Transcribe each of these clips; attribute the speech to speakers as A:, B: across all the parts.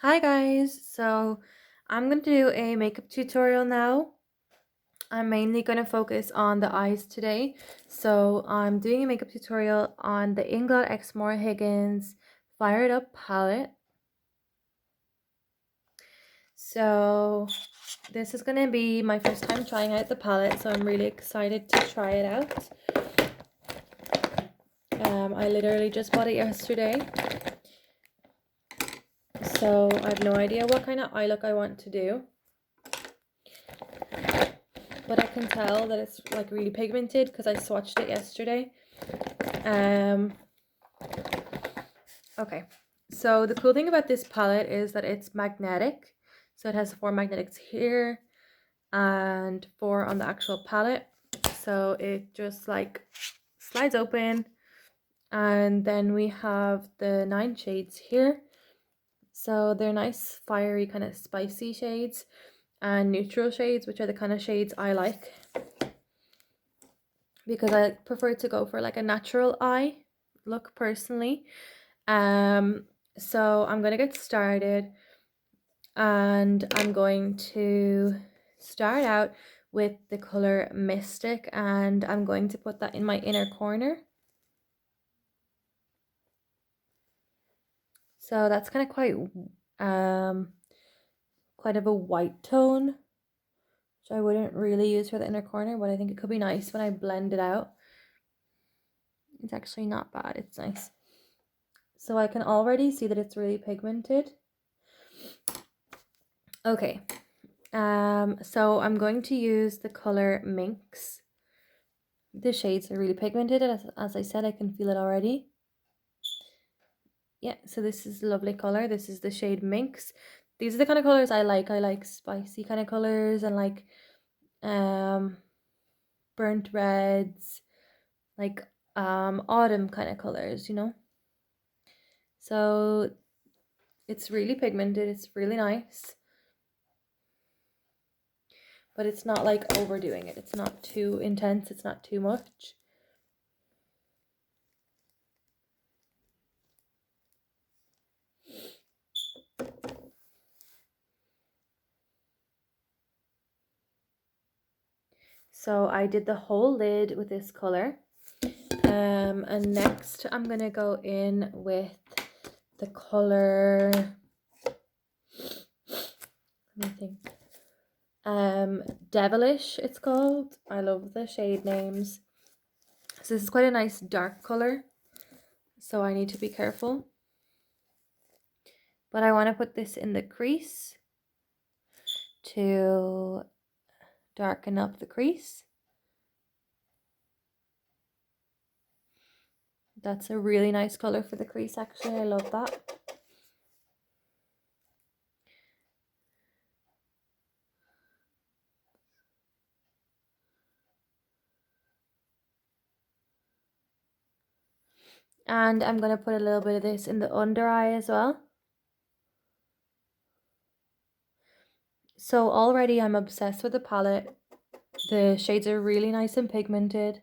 A: Hi guys, so I'm going to do a makeup tutorial now. I'm mainly going to focus on the eyes today. So I'm doing a makeup tutorial on the Inglot X Maura Higgins Fire It Up palette. So this is going to be my first time trying out the palette, so I'm really excited to try it out. I literally just bought it yesterday. So I have no idea what kind of eye look I want to do. But I can tell that it's like really pigmented because I swatched it yesterday. Okay, so the cool thing about this palette is that it's magnetic. So it has 4 magnetics here and 4 on the actual palette. So it just like slides open, and then we have the 9 shades here. So they're nice fiery kind of spicy shades and neutral shades, which are the kind of shades I like, because I prefer to go for like a natural eye look personally. So I'm gonna get started, and I'm going to start out with the color Mystic, and I'm going to put that in my inner corner. So that's kind of quite of a white tone, which I wouldn't really use for the inner corner, but I think it could be nice when I blend it out. It's actually not bad, it's nice. So I can already see that it's really pigmented. Okay, so I'm going to use the color Minx. The shades are really pigmented, as I said, I can feel it already. Yeah, so this is a lovely color. This is the shade Minx. These are the kind of colors I like. I like spicy kind of colors and like burnt reds, like autumn kind of colors, you know. So it's really pigmented. It's really nice. But it's not like overdoing it. It's not too intense. It's not too much. So I did the whole lid with this color. And next I'm gonna go in with the color, let me think, Devilish it's called. I love the shade names. So this is quite a nice dark color, so I need to be careful. But I want to put this in the crease to darken up the crease. That's a really nice color for the crease, actually. I love that. And I'm going to put a little bit of this in the under eye as well. So already I'm obsessed with the palette. The shades are really nice and pigmented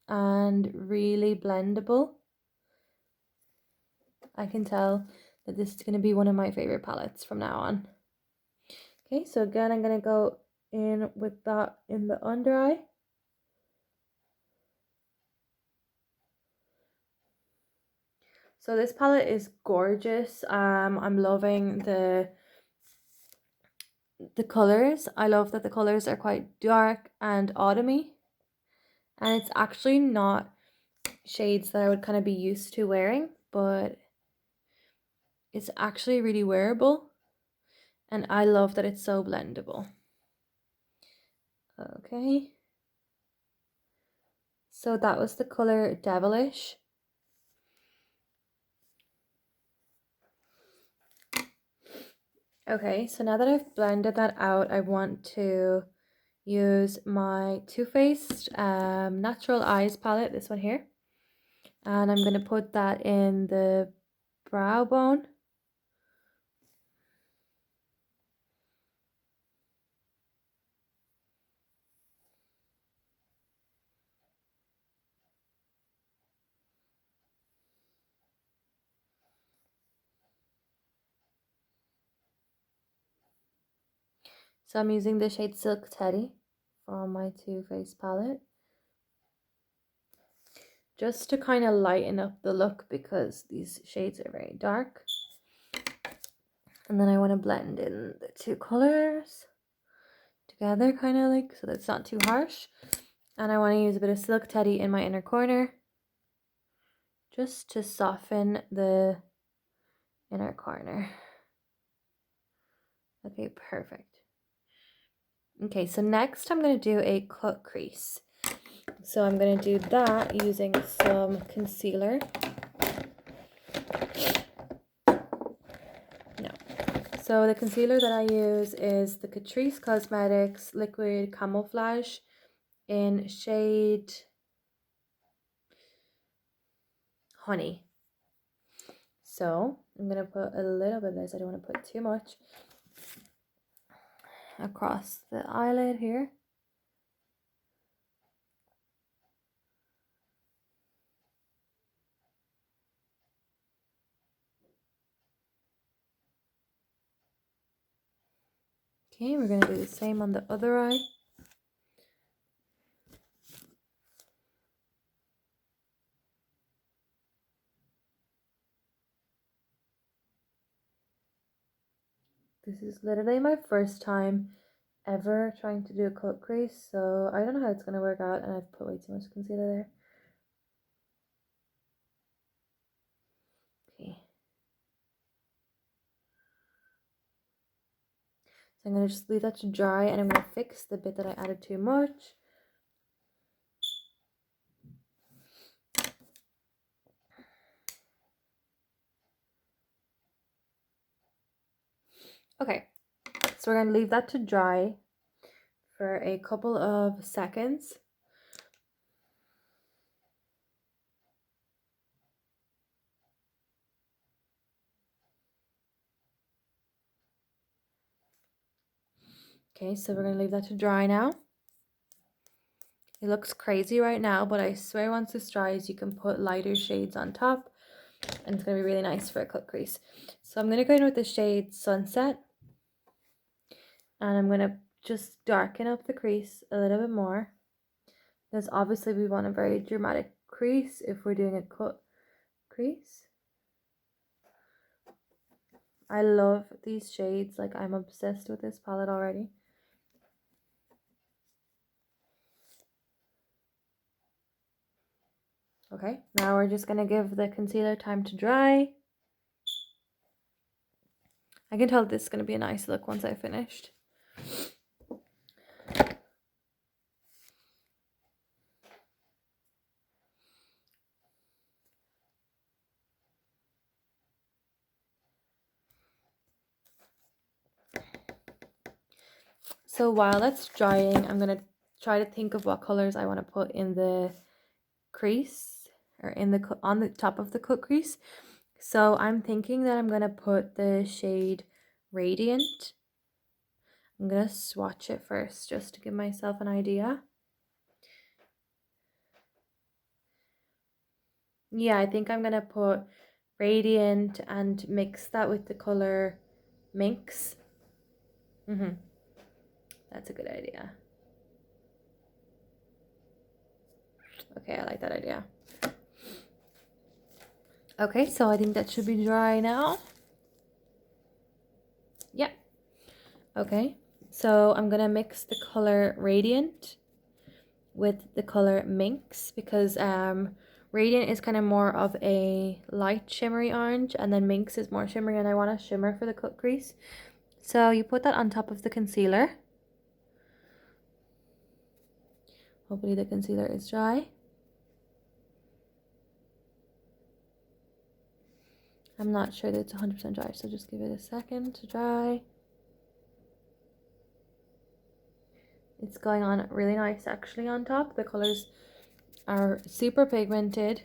A: and really blendable. I can tell that this is going to be one of my favorite palettes from now on. Okay, so again, I'm going to go in with that in the under eye. So this palette is gorgeous. I'm loving the colors. I love that the colors are quite dark and autumny, and it's actually not shades that I would kind of be used to wearing, but it's actually really wearable, and I love that it's so blendable. Okay, so that was the color Devilish. Okay, so now that I've blended that out, I want to use my Too Faced Natural Eyes palette, this one here. And I'm going to put that in the brow bone. So I'm using the shade Silk Teddy from my Too Faced palette, just to kind of lighten up the look because these shades are very dark. And then I want to blend in the two colors together, kind of like, so that it's not too harsh. And I want to use a bit of Silk Teddy in my inner corner, just to soften the inner corner. Okay, perfect. Okay, so next I'm going to do a cut crease. So I'm going to do that using some concealer. No. So the concealer that I use is the Crease Cosmetics Liquid Camouflage in shade Honey. So I'm going to put a little bit of this. I don't want to put too much across the eyelid here. Okay, we're going to do the same on the other eye. This is literally my first time ever trying to do a cut crease, so I don't know how it's going to work out, and I've put way too much concealer there. Okay. So I'm going to just leave that to dry, and I'm going to fix the bit that I added too much. Okay, so we're going to leave that to dry for a couple of seconds. Okay, so we're going to leave that to dry now. It looks crazy right now, but I swear once this dries, you can put lighter shades on top, and it's going to be really nice for a cut crease. So I'm going to go in with the shade Sunset, and I'm going to just darken up the crease a little bit more, because obviously we want a very dramatic crease if we're doing a cut crease. I love these shades, like I'm obsessed with this palette already. Okay, now we're just going to give the concealer time to dry. I can tell this is going to be a nice look once I finished. So while that's drying, I'm going to try to think of what colors I want to put in the crease, or in the on the top of the cut crease. So I'm thinking that I'm going to put the shade Radiant. I'm going to swatch it first just to give myself an idea. Yeah, I think I'm going to put Radiant and mix that with the color Minx. That's a good idea. Okay, I like that idea. Okay, so I think that should be dry now. Yeah. Okay, so I'm gonna mix the color Radiant with the color Minx, because Radiant is kind of more of a light shimmery orange, and then Minx is more shimmery, and I want a shimmer for the cut crease. So you put that on top of the concealer. Hopefully the concealer is dry. I'm not sure that it's 100% dry, so just give it a second to dry. It's going on really nice actually on top. The colors are super pigmented.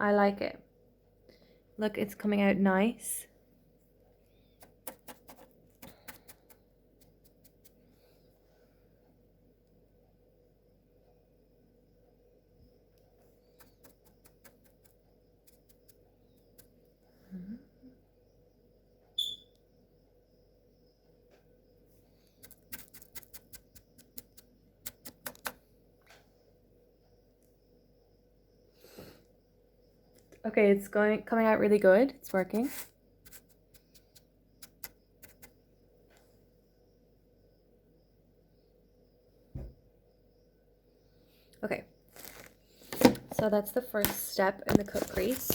A: I like it. Look, it's coming out nice. Okay, it's coming out really good. It's working. Okay, so that's the first step in the cut crease.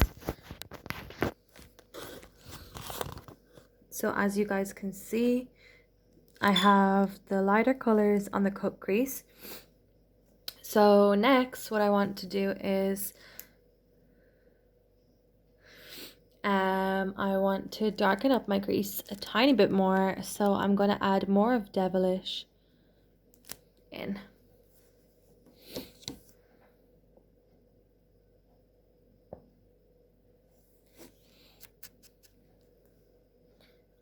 A: So as you guys can see, I have the lighter colors on the cut crease. So next, what I want to do is I want to darken up my crease a tiny bit more. So I'm going to add more of Devilish in.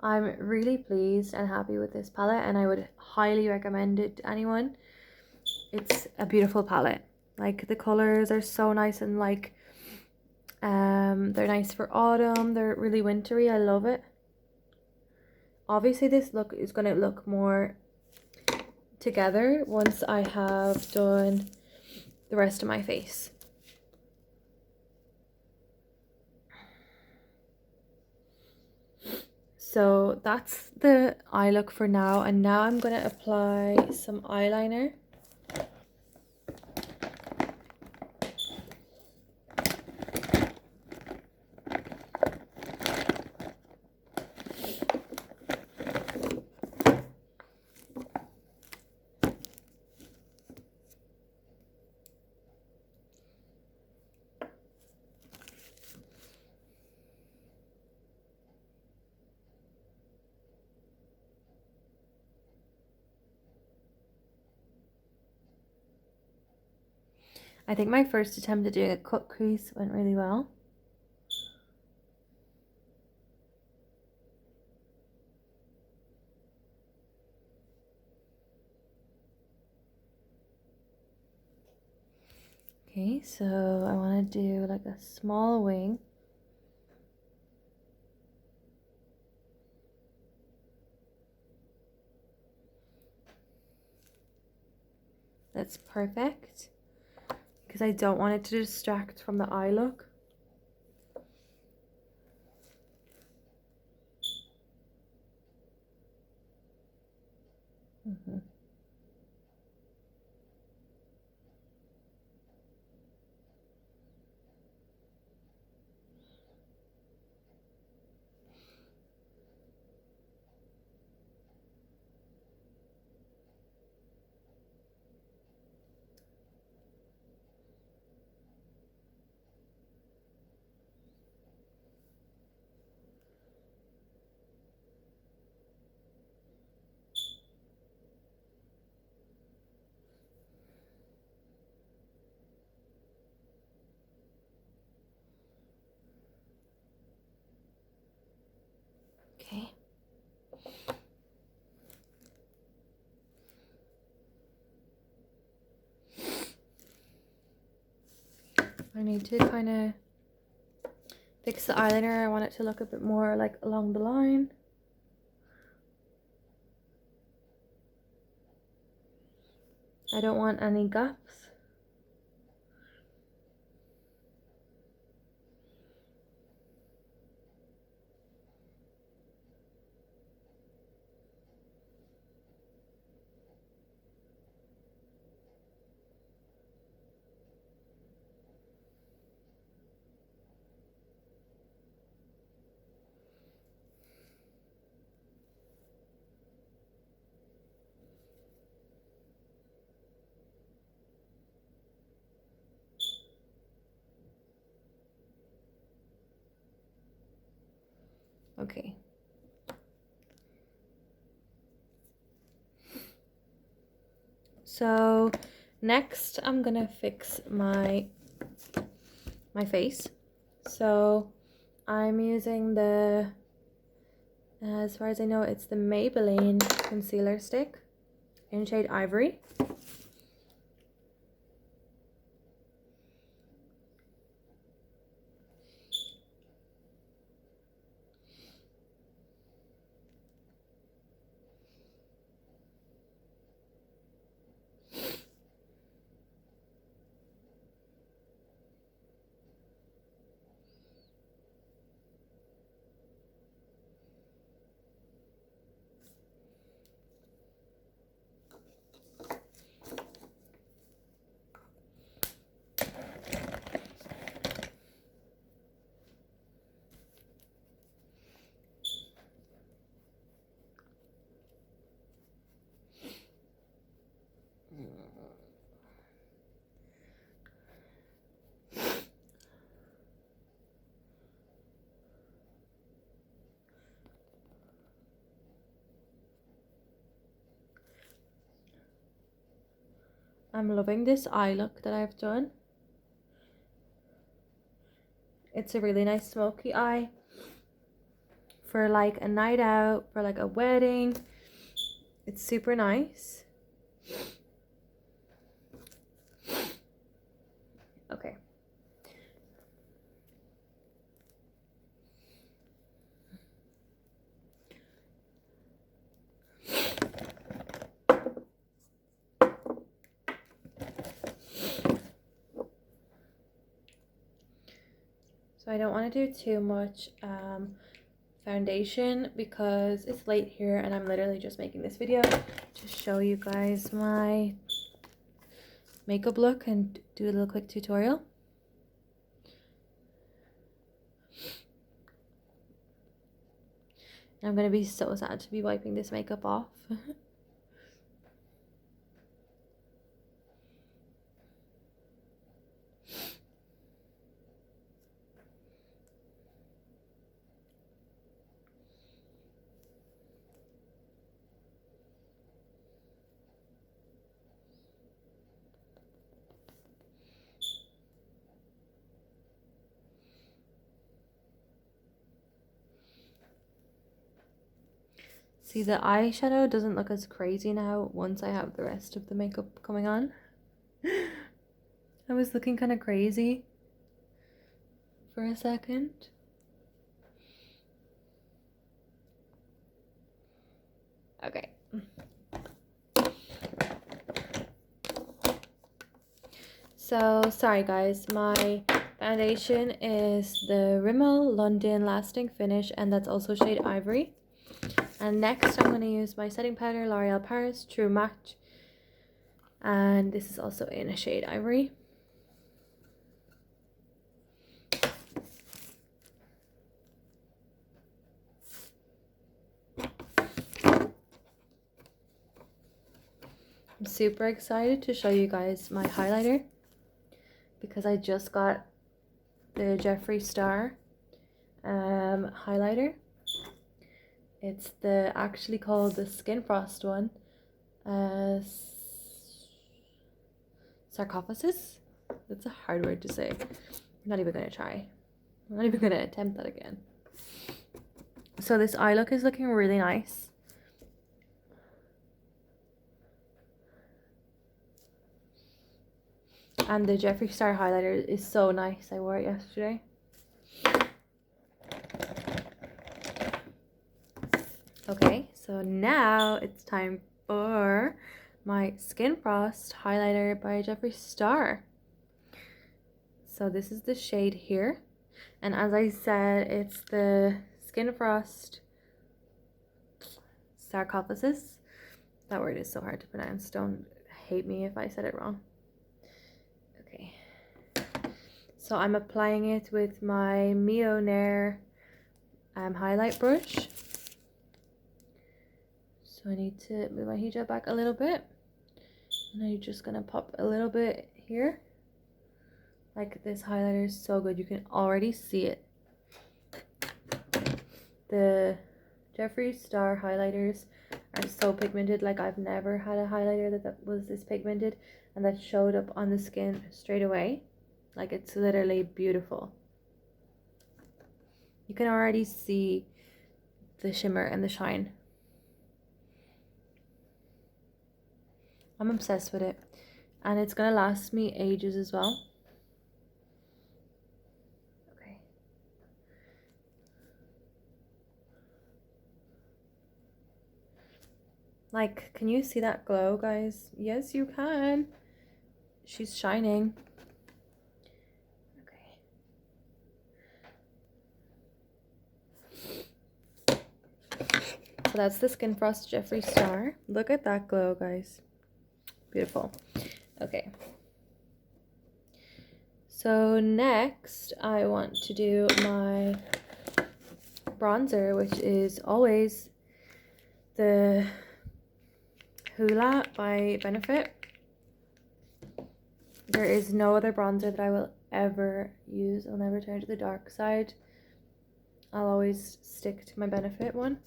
A: I'm really pleased and happy with this palette, and I would highly recommend it to anyone. It's a beautiful palette. Like, the colors are so nice, and like they're nice for autumn. They're really wintry. I love it. Obviously this look is going to look more together once I have done the rest of my face. So that's the eye look for now, and now I'm going to apply some eyeliner. I think my first attempt at doing a cut crease went really well. Okay, so I want to do like a small wing. That's perfect, because I don't want it to distract from the eye look. Okay. I need to kind of fix the eyeliner. I want it to look a bit more like along the line. I don't want any gaps. Okay. So next I'm gonna fix my face. So I'm using the, as far as I know, it's the Maybelline concealer stick in shade Ivory. I'm loving this eye look that I've done. It's a really nice smoky eye for like a night out, for like a wedding. It's super nice. Okay. So I don't want to do too much foundation because it's late here and I'm literally just making this video to show you guys my makeup look and do a little quick tutorial. I'm going to be so sad to be wiping this makeup off. See, the eyeshadow doesn't look as crazy now once I have the rest of the makeup coming on. I was looking kind of crazy for a second. Okay. So, sorry guys, my foundation is the Rimmel London Lasting Finish, and that's also shade Ivory. And next I'm going to use my setting powder, L'Oreal Paris True Match, and this is also in a shade Ivory. I'm super excited to show you guys my highlighter because I just got the Jeffree Star highlighter. It's actually called the Skin Frost one. Sarcophagus? That's a hard word to say. I'm not even gonna try. I'm not even gonna attempt that again. So this eye look is looking really nice. And the Jeffree Star highlighter is so nice. I wore it yesterday. Okay, so now it's time for my Skin Frost highlighter by Jeffree Star. So this is the shade here. And as I said, it's the Skin Frost Sarcophagus. That word is so hard to pronounce. Don't hate me if I said it wrong. Okay. So I'm applying it with my Mio Nair highlight brush. So I need to move my hijab back a little bit. And I'm just going to pop a little bit here. Like, this highlighter is so good. You can already see it. The Jeffree Star highlighters are so pigmented. Like, I've never had a highlighter that was this pigmented and that showed up on the skin straight away. Like, it's literally beautiful. You can already see the shimmer and the shine. I'm obsessed with it. And it's gonna last me ages as well. Okay. Like, can you see that glow, guys? Yes, you can. She's shining. Okay. So that's the Skin Frost Jeffree Star. Look at that glow, guys. Beautiful. Okay. So next I want to do my bronzer, which is always the Hoola by Benefit. There is no other bronzer that I will ever use. I'll never turn to the dark side. I'll always stick to my Benefit one.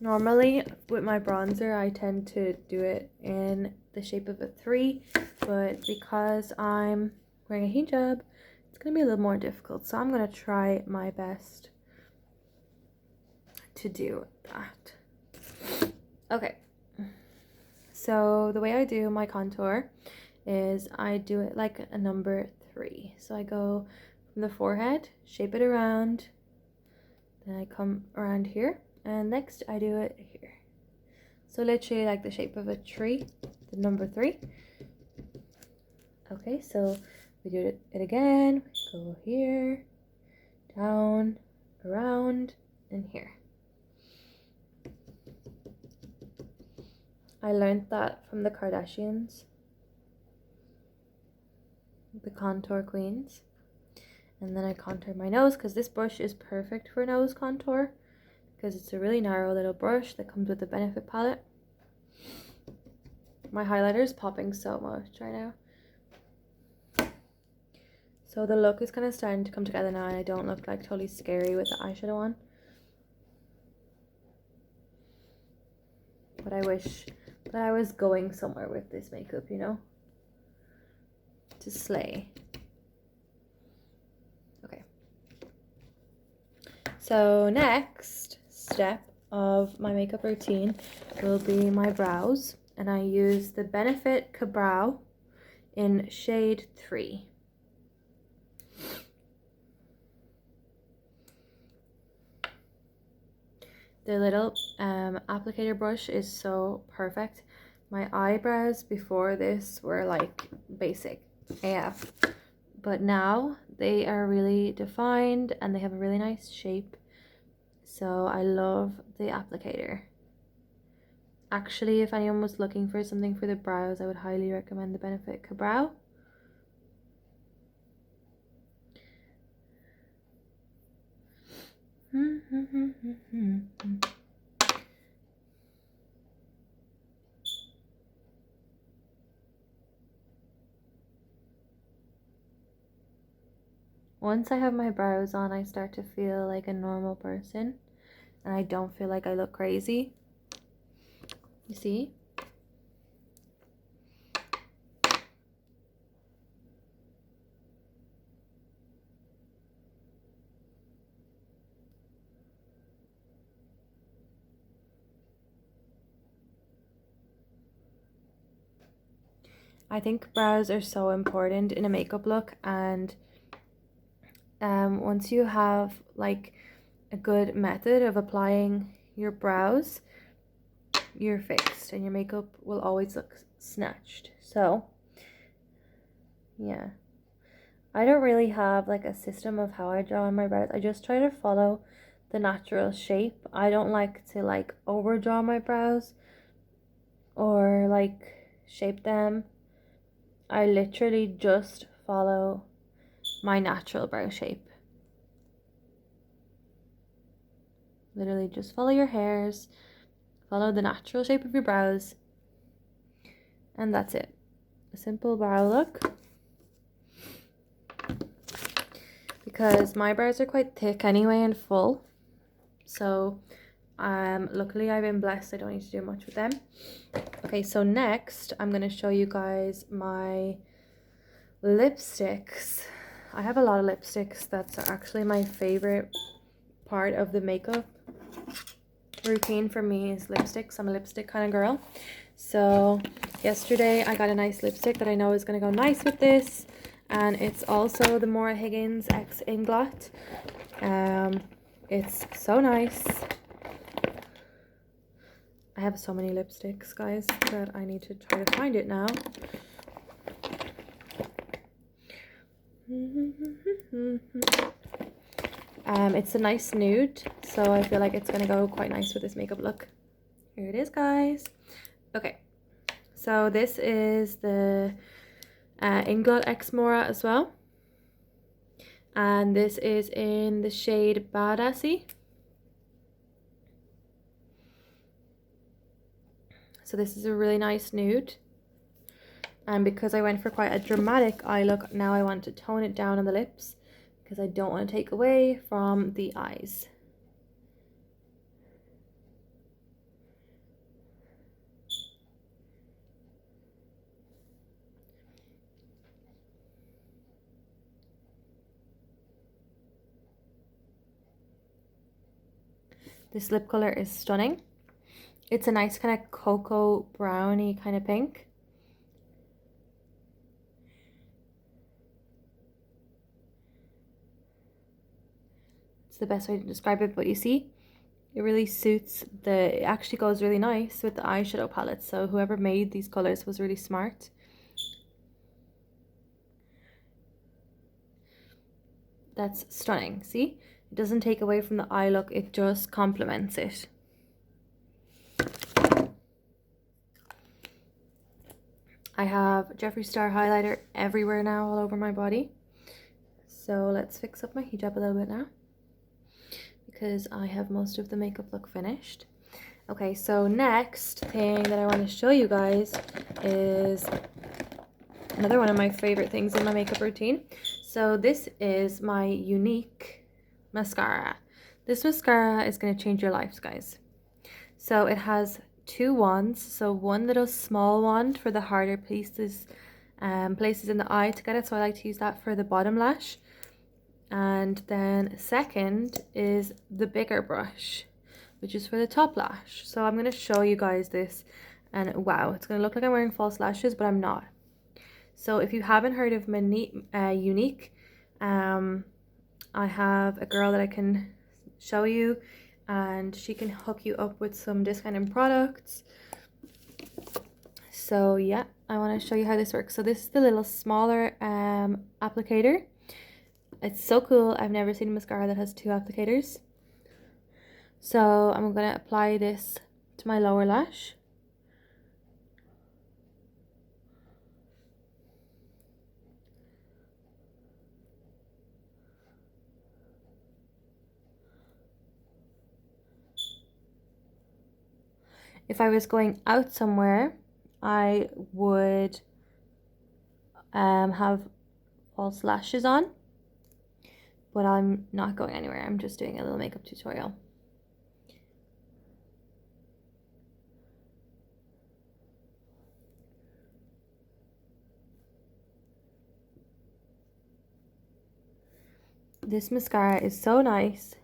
A: Normally with my bronzer I tend to do it in the shape of a 3, but because I'm wearing a hijab it's going to be a little more difficult, so I'm going to try my best to do that. Okay, so the way I do my contour is I do it like a number 3. So I go from the forehead, shape it around, then I come around here, and next I do it here. So literally like the shape of a tree, the number 3. Okay, so we do it again, go here, down, around, and here. I learned that from the Kardashians, the contour queens. And then I contour my nose because this brush is perfect for nose contour because it's a really narrow little brush that comes with the Benefit palette. My highlighter is popping so much right now. So the look is kind of starting to come together now and I don't look like totally scary with the eyeshadow on. But I wish that I was going somewhere with this makeup, you know? To slay. Okay. So next step of my makeup routine will be my brows. And I use the Benefit Ka-Brow in shade 3. The little applicator brush is so perfect. My eyebrows before this were like basic AF, but now they are really defined and they have a really nice shape. So I love the applicator. Actually, if anyone was looking for something for the brows, I would highly recommend the Benefit Ka-Brow. Once I have my brows on, I start to feel like a normal person and I don't feel like I look crazy. You see? I think brows are so important in a makeup look, and once you have like a good method of applying your brows, you're fixed and your makeup will always look snatched. So yeah, I don't really have like a system of how I draw on my brows. I just try to follow the natural shape. I don't like to like overdraw my brows or like shape them. I literally just follow my natural brow shape. Literally just follow your hairs, follow the natural shape of your brows, and that's it. A simple brow look. Because my brows are quite thick anyway and full, so luckily I've been blessed, I don't need to do much with them. Okay, so next I'm going to show you guys my lipsticks. I have a lot of lipsticks. That's actually my favorite part of the makeup routine for me is lipsticks. I'm a lipstick kind of girl. So yesterday I got a nice lipstick that I know is going to go nice with this, and it's also the Maura Higgins X Inglot. It's so nice. I have so many lipsticks, guys, that I need to try to find it now. It's a nice nude, so I feel like it's gonna go quite nice with this makeup look. Here it is, guys. Okay, so this is the Inglot X Maura as well, and this is in the shade Badassy. So this is a really nice nude, and because I went for quite a dramatic eye look, now I want to tone it down on the lips because I don't want to take away from the eyes. This lip color is stunning. It's a nice kind of cocoa browny kind of pink. It's the best way to describe it, but you see, it really suits it actually goes really nice with the eyeshadow palette. So whoever made these colors was really smart. That's stunning. See, it doesn't take away from the eye look, it just complements it. I have Jeffree Star highlighter everywhere now, all over my body. So let's fix up my hijab a little bit now, because I have most of the makeup look finished. Okay, so next thing that I want to show you guys is another one of my favorite things in my makeup routine. So this is my Unique mascara. This mascara is going to change your lives, guys. So it has two wands. So one little small wand for the harder places in the eye to get it. So I like to use that for the bottom lash. And then second is the bigger brush, which is for the top lash. So I'm going to show you guys this, and wow, it's going to look like I'm wearing false lashes, but I'm not. So if you haven't heard of Unique, I have a girl that I can show you, and she can hook you up with some discounted products. So yeah, I want to show you how this works. So this is the little smaller applicator. It's so cool. I've never seen a mascara that has two applicators. So I'm going to apply this to my lower lash. If I was going out somewhere, I would have false lashes on, but I'm not going anywhere. I'm just doing a little makeup tutorial. This mascara is so nice.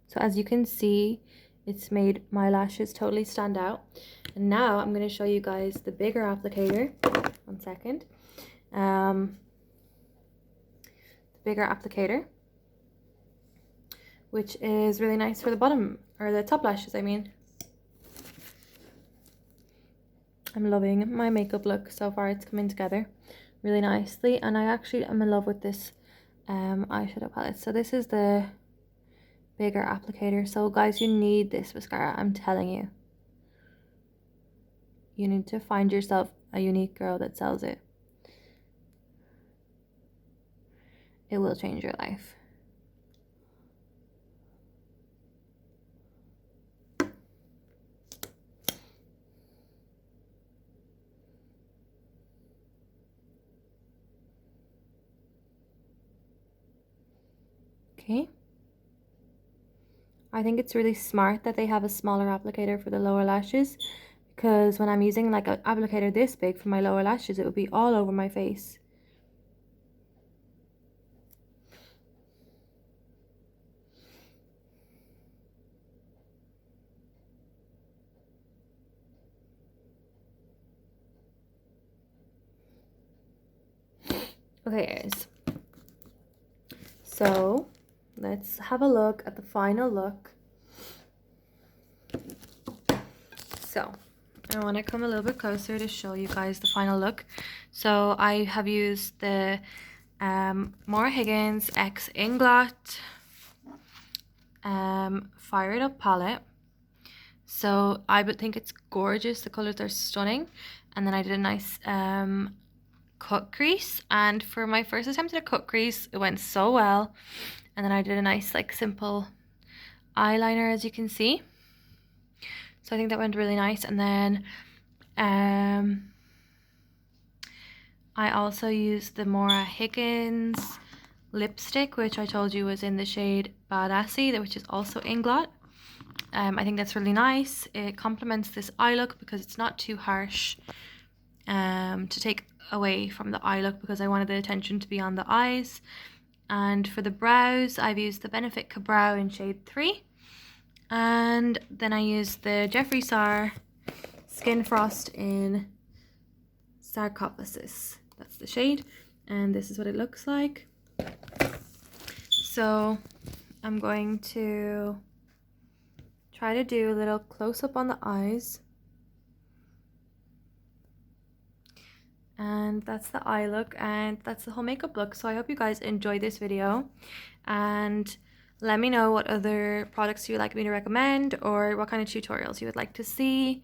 A: So as you can see, it's made my lashes totally stand out. And now I'm going to show you guys the bigger applicator. One second. The bigger applicator, which is really nice for the bottom, or the top lashes, I mean. I'm loving my makeup look so far. It's coming together really nicely, and I actually am in love with this eyeshadow palette. So this is the bigger applicator. So guys, you need this mascara, I'm telling you. You need to find yourself a Unique girl that sells it. It will change your life. Okay. I think it's really smart that they have a smaller applicator for the lower lashes, because when I'm using like an applicator this big for my lower lashes, it would be all over my face. Okay guys, so let's have a look at the final look. So I want to come a little bit closer to show you guys the final look. So I have used the Maura Higgins X Inglot Fire It Up palette. So I would think it's gorgeous. The colors are stunning. And then I did a nice cut crease, and for my first attempt at a cut crease, it went so well. And then I did a nice like simple eyeliner, as you can see. So I think that went really nice. And then I also used the Maura Higgins lipstick, which I told you was in the shade Badassy, which is also Inglot. I think that's really nice. It complements this eye look because it's not too harsh. to take away from the eye look because I wanted the attention to be on the eyes. And for the brows, I've used the Benefit Brow in shade 3. And then I used the Jeffree Star Skin Frost in Sarcophagus. That's the shade. And this is what it looks like. So I'm going to try to do a little close-up on the eyes. And that's the eye look, and that's the whole makeup look. So I hope you guys enjoyed this video, and let me know what other products you would like me to recommend or what kind of tutorials you would like to see,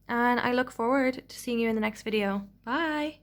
A: and I look forward to seeing you in the next video. Bye!